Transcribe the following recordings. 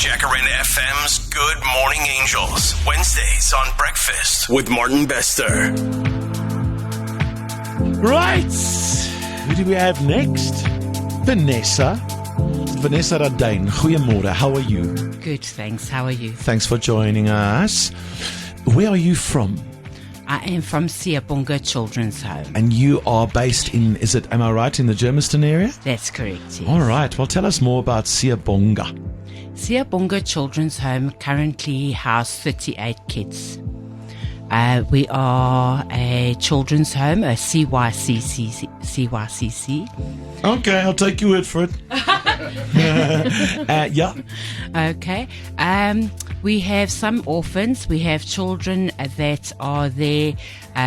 Jacaranda FM's Good Morning Angels. Wednesdays on Breakfast with Martin Bester. Right. Who do we have next? Vanessa. Vanessa Radijn. Goeiemorgen. How are you? Good, thanks. How are you? Thanks for joining us. Where are you from? I am from Siyabonga Children's Home. And you are based in, am I right, in the Germiston area? That's correct, yes. All right. Well, tell us more about Siyabonga. Siyabonga Children's Home currently house 38 kids. We are a children's home, a CYCC. Okay, I'll take your word for it. Yeah. Okay. We have some orphans. We have children that are there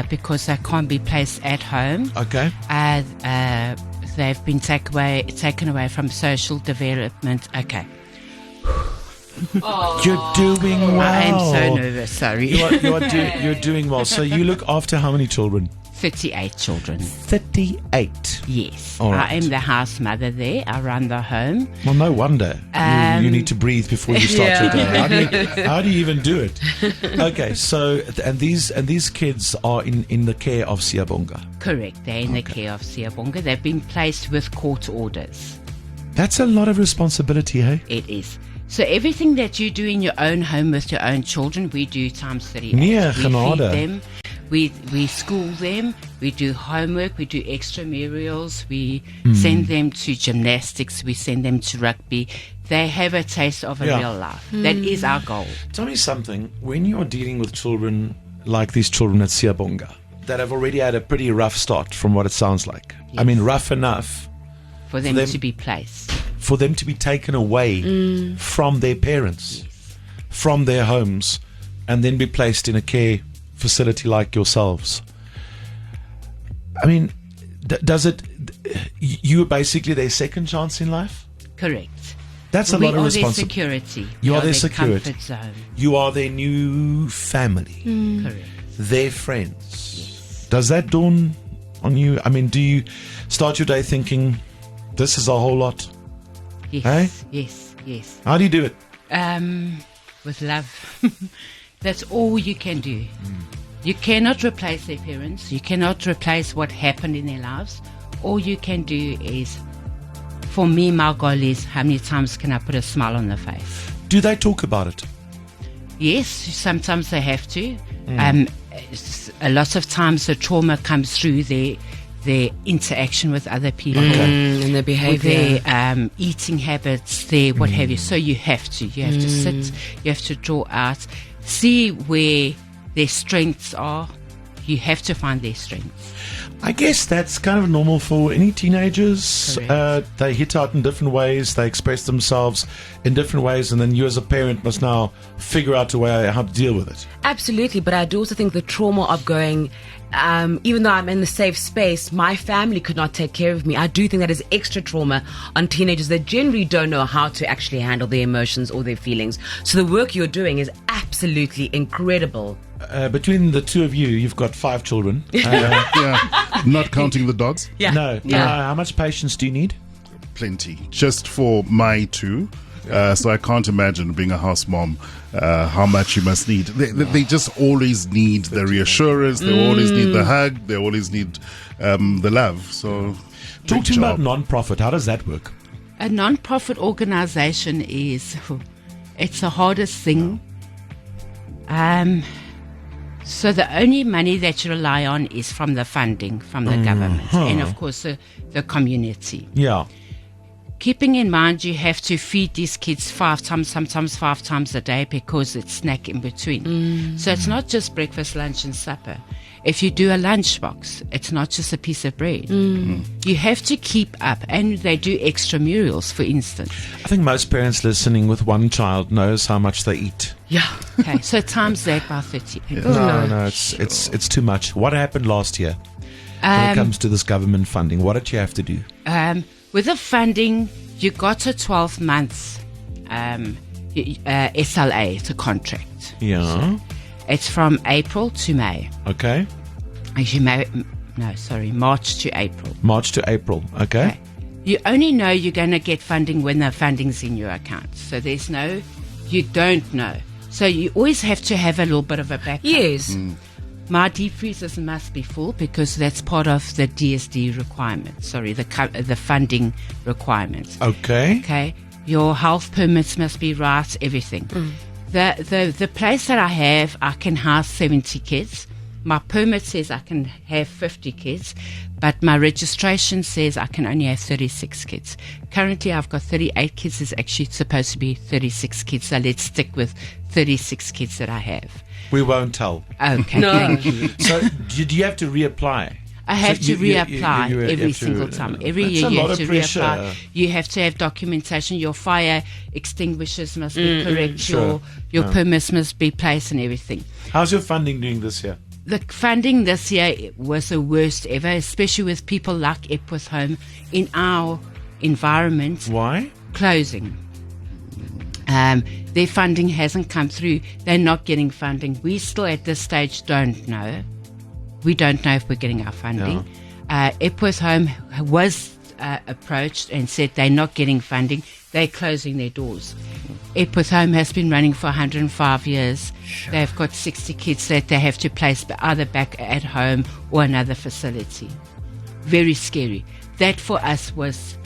because they can't be placed at home. Okay. They've been taken away from social development. Okay. You're doing well. I am so nervous, sorry. You're doing well. So you look after how many children? 38 children. 38? Yes. All right. I am the house mother there. I run the home. Well, no wonder. You need to breathe before you start your day. How do you even do it? Okay, so, and these kids are in the care of Siyabonga? Correct. They're in the care of Siyabonga. They've been placed with court orders. That's a lot of responsibility, hey? It is. So everything that you do in your own home with your own children, we do times 38. Nee, we genade. feed them, we school them, we do homework, we do extramurals, we send them to gymnastics, we send them to rugby. They have a taste of a real life. That is our goal. Tell me something. When you're dealing with children like these children at Siyabonga that have already had a pretty rough start from what it sounds like. Yes. I mean, rough enough for them to be placed. For them to be taken away from their parents, from their homes, and then be placed in a care facility like yourselves. I mean, you are basically their second chance in life? Correct. That's a lot of responsibility. We are their security. You are their security. Comfort zone. You are their new family. Correct. Their friends. Yes. Does that dawn on you? I mean, do you start your day thinking, this is a whole lot? Yes, hey? yes. How do you do it? With love. That's all you can do. You cannot replace their parents. You cannot replace what happened in their lives. All you can do is, for me, my goal is how many times can I put a smile on their face? Do they talk about it? Yes, sometimes they have to. A lot of times the trauma comes through their interaction with other people, and their behavior, their eating habits, their what have you. So you have to sit, you have to draw out, see where their strengths are. You have to find their strengths. I guess that's kind of normal for any teenagers. They hit out in different ways, they express themselves in different ways, and then you as a parent must now figure out a way how to deal with it. Absolutely, but I do also think the trauma of going, even though I'm in the safe space, my family could not take care of me. I do think that is extra trauma on teenagers that generally don't know how to actually handle their emotions or their feelings. So the work you're doing is absolutely incredible. Between the two of you, you've got 5 children. Not counting the dogs. No. How much patience do you need? Plenty. Just for my 2. So I can't imagine being a house mom, how much you must need. They just always need the reassurance. They always need the hug. They always need the love. So talk to me about non-profit. How does that work? A non-profit organization it's the hardest thing. So the only money that you rely on is from the funding from the government and, of course, the community. Yeah. Keeping in mind you have to feed these kids 5 times, sometimes 5 times a day because it's snack in between. So it's not just breakfast, lunch and supper. If you do a lunchbox, it's not just a piece of bread. You have to keep up, and they do extramurals, for instance. I think most parents listening with one child knows how much they eat. Yeah. Okay, so times that by 30. No, it's too much. What happened last year when it comes to this government funding? What did you have to do? With the funding, you got a 12 months SLA, it's a contract. Yeah. So it's from April to May. Okay. March to April. March to April, okay. You only know you're going to get funding when the funding's in your account. So there's no You don't know. So you always have to have a little bit of a backup. Yes. My deep freezers must be full because that's part of the DSD requirement. Sorry, the funding requirements. Okay. Okay. Your health permits must be right, everything. The place that I have, I can house 70 kids. My permit says I can have 50 kids, but my registration says I can only have 36 kids. Currently, I've got 38 kids. It's actually supposed to be 36 kids, so let's stick with 36 kids that I have. We won't tell. Okay, thank you. So, do you have to reapply? I have So to reapply you every have to- single time. Every That's year a you lot have of to pressure. reapply. You have to have documentation. Your fire extinguishers must be correct. Sure. Your permits must be placed and everything. How's your funding doing this year? The funding this year was the worst ever, especially with people like Epworth Home in our environment Why? closing. Their funding hasn't come through. They're not getting funding. We still at this stage don't know. We don't know if we're getting our funding. Epworth Home was approached and said they're not getting funding. They're closing their doors. Epworth Home has been running for 105 years. They've got 60 kids that they have to place either back at home or another facility. Very scary. That for us was,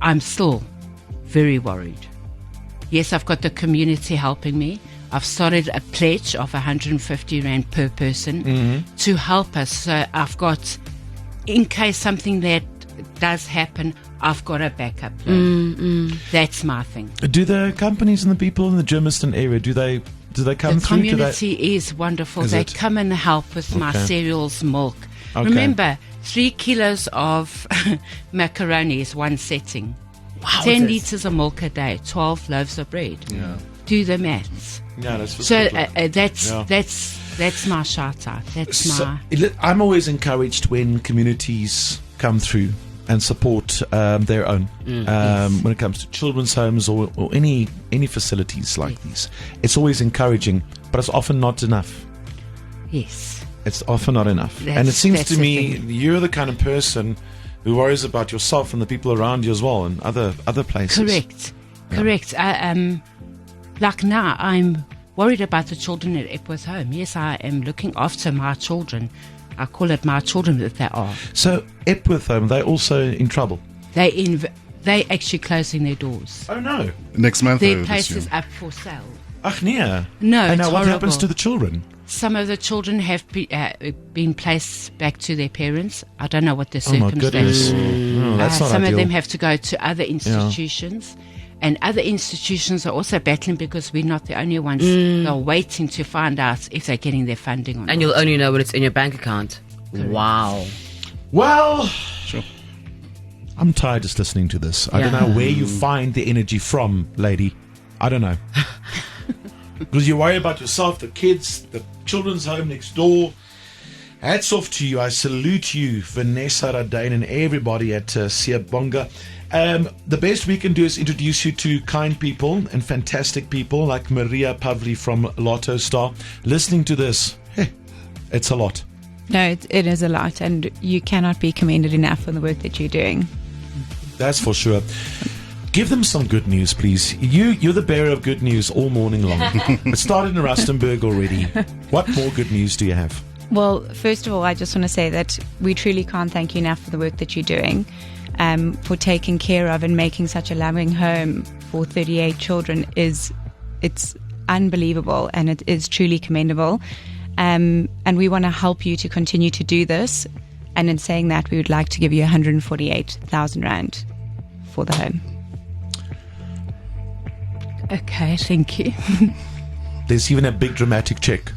I'm still very worried. Yes, I've got the community helping me. I've started a pledge of 150 Rand per person to help us. So I've got, in case something that does happen, I've got a backup plan. That's my thing. Do the companies and the people in the Germiston area, do they come The through? community is wonderful. Is They it? come and help with my Okay. cereals, milk. Okay. Remember, 3 kilos of macaroni is one setting. 10 litres of milk a day, 12 loaves of bread. Yeah. Do the maths. Yeah, that's for So Scotland. that's my shout out. That's my. I'm always encouraged when communities come through and support their own when it comes to children's homes or any facilities like these. It's always encouraging, but it's often not enough. Yes. It's often not enough. And it That's- seems that's to the me thing. you're the kind of person who worries about yourself and the people around you as well, and other places. Correct. Like now, I'm worried about the children at Epworth Home. Yes, I am looking after my children. I call it my children that they are. So Epworth Home, they're also in trouble. They actually closing their doors. Oh no. Next month, I Their would place is assume. up for sale. Ach nee. No, And it's now what happens horrible. to the children? Some of the children have been placed back to their parents. I don't know what the Oh my circumstances. goodness. Oh, that's not Some ideal. of them have to go to other institutions. And other institutions are also battling because we're not the only ones. They're waiting to find out if they're getting their funding or not. And you'll only know when it's in your bank account. Wow. Well, Sure. I'm tired just listening to this. I don't Yeah. know where you find the energy from, lady. I don't know. Because you worry about yourself, the kids, the children's home next door. Hats off to you. I salute you, Vanessa Radane, and everybody at Siyabonga. The best we can do is introduce you to kind people and fantastic people like Maria Pavli from Lottostar. Listening to this, it's a lot. No, it is a lot, and you cannot be commended enough for the work that you're doing. That's for sure. Give them some good news, please. You're the bearer of good news all morning long. It started in Rustenburg already. What more good news do you have? Well, first of all, I just want to say that we truly can't thank you enough for the work that you're doing, for taking care of and making such a loving home for 38 children. It's unbelievable, and it is truly commendable. And we want to help you to continue to do this. And in saying that, we would like to give you 148,000 Rand for the home. Okay, thank you. There's even a big dramatic check.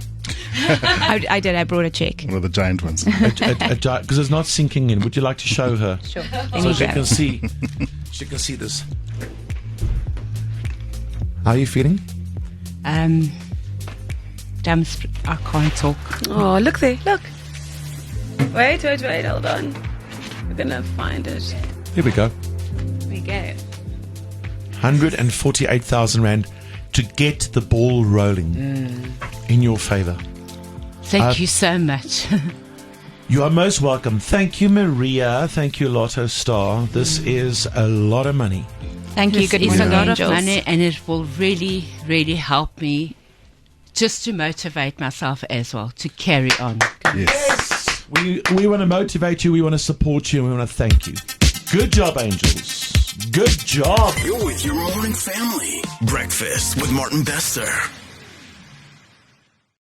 I did. I brought a check. One of the giant ones. Because it's not sinking in. Would you like to show her? Sure. So she can see. She can see this. How are you feeling? I can't talk. Oh, look there. Look. Wait. Hold on. We're going to find it. Here we go. There we go. 148,000 Rand to get the ball rolling in your favor. Thank you so much. You are most welcome. Thank you, Maria. Thank you, Lottostar. This is a lot of money. Thank you. Good It's morning, a lot angels. of money, and it will really, really help me just to motivate myself as well to carry on. Yes. We want to motivate you, we want to support you, and we want to thank you. Good job, angels. Good job. You're with your morning family. Breakfast with Martin Bester.